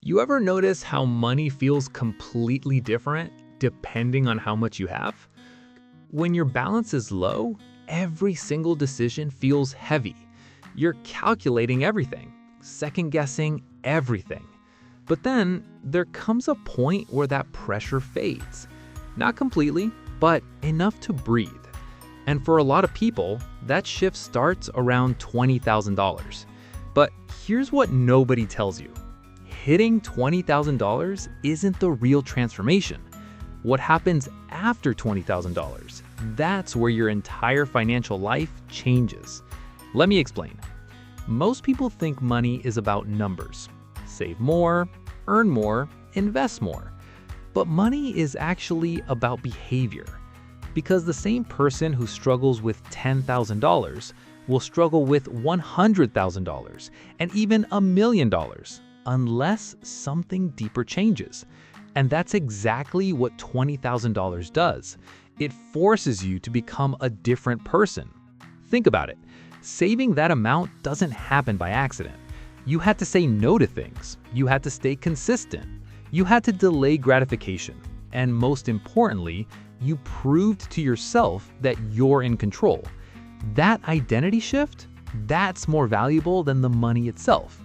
You ever notice how money feels completely different depending on how much you have? When your balance is low, every single decision feels heavy. You're calculating everything, second guessing everything. But then there comes a point where that pressure fades. Not completely, but enough to breathe. And for a lot of people, that shift starts around $20,000. But here's what nobody tells you. Hitting $20,000 isn't the real transformation. What happens after $20,000? That's where your entire financial life changes. Let me explain. Most people think money is about numbers. Save more, earn more, invest more. But money is actually about behavior. Because the same person who struggles with $10,000 will struggle with $100,000 and even $1 million unless something deeper changes. And that's exactly what $20,000 does. It forces you to become a different person. Think about it. Saving that amount doesn't happen by accident. You had to say no to things. You had to stay consistent. You had to delay gratification. And most importantly, you proved to yourself that you're in control. That identity shift, that's more valuable than the money itself.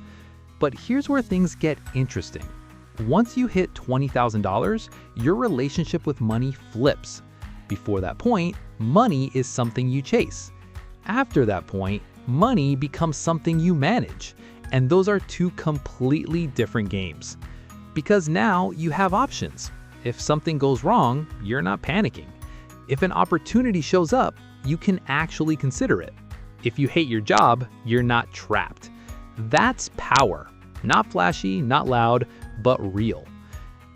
But here's where things get interesting. Once you hit $20,000, your relationship with money flips. Before that point, money is something you chase. After that point, money becomes something you manage. And those are two completely different games. Because now you have options. If something goes wrong, you're not panicking. If an opportunity shows up, you can actually consider it. If you hate your job, you're not trapped. That's power. Not flashy, not loud, but real.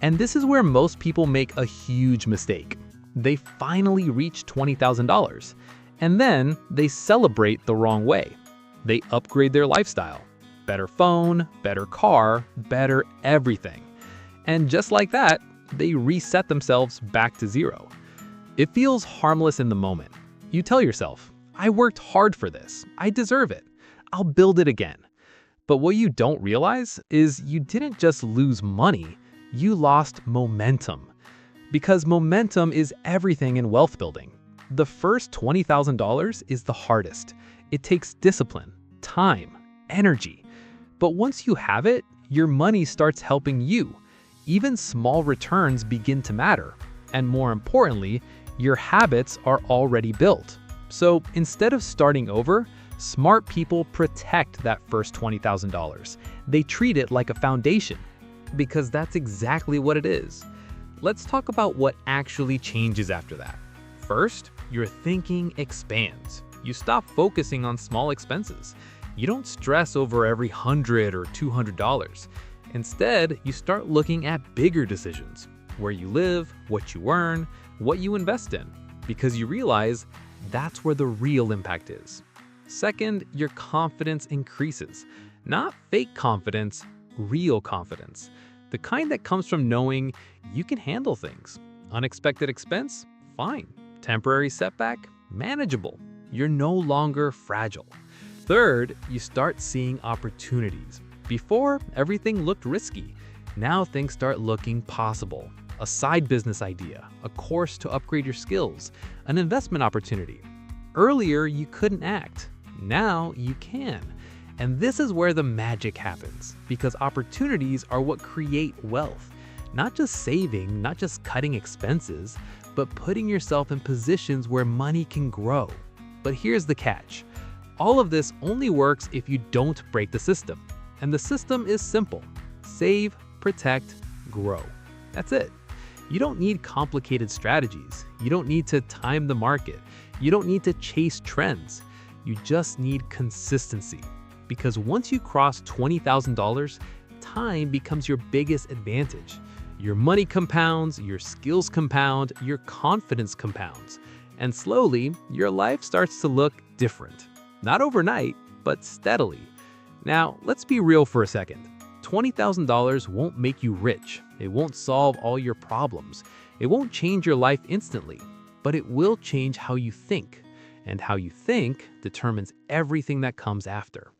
And this is where most people make a huge mistake. They finally reach $20,000, and then they celebrate the wrong way. They upgrade their lifestyle. Better phone, better car, better everything. And just like that, they reset themselves back to zero. It feels harmless in the moment. You tell yourself, I worked hard for this. I deserve it. I'll build it again. But what you don't realize is you didn't just lose money, you lost momentum. Because momentum is everything in wealth building. The first $20,000 is the hardest. It takes discipline, time, energy. But once you have it, your money starts helping you. Even small returns begin to matter. And more importantly, your habits are already built. So instead of starting over, smart people protect that first $20,000. They treat it like a foundation. Because that's exactly what it is. Let's talk about what actually changes after that. First, your thinking expands. You stop focusing on small expenses. You don't stress over every $100 or $200. Instead, you start looking at bigger decisions. Where you live, what you earn, what you invest in. Because you realize that's where the real impact is. Second, your confidence increases. Not fake confidence, real confidence. The kind that comes from knowing you can handle things. Unexpected expense? Fine. Temporary setback? Manageable. You're no longer fragile. Third, you start seeing opportunities. Before, everything looked risky. Now things start looking possible. A side business idea, a course to upgrade your skills, an investment opportunity. Earlier, you couldn't act. Now you can. And this is where the magic happens, because opportunities are what create wealth. Not just saving, not just cutting expenses, but putting yourself in positions where money can grow. But here's the catch. All of this only works if you don't break the system. And the system is simple. Save, protect, grow. That's it. You don't need complicated strategies. You don't need to time the market. You don't need to chase trends. You just need consistency. Because once you cross $20,000, time becomes your biggest advantage. Your money compounds, your skills compound, your confidence compounds. And slowly, your life starts to look different. Not overnight, but steadily. Now, let's be real for a second. $20,000 won't make you rich. It won't solve all your problems. It won't change your life instantly, but it will change how you think. And how you think determines everything that comes after.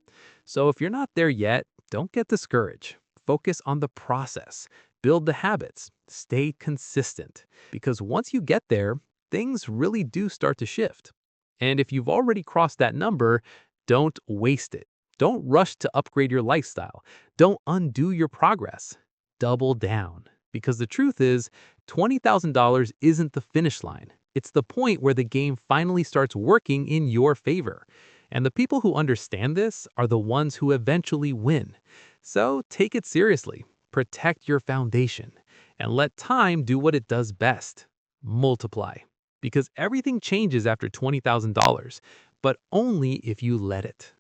So if you're not there yet, don't get discouraged. focus on the process, build the habits, stay consistent. Because once you get there, things really do start to shift. And if you've already crossed that number, don't waste it. Don't rush to upgrade your lifestyle. Don't undo your progress. Double down. Because the truth is, $20,000 isn't the finish line. It's the point where the game finally starts working in your favor. And the people who understand this are the ones who eventually win. So take it seriously, protect your foundation, and let time do what it does best: multiply. Because everything changes after $20,000, but only if you let it.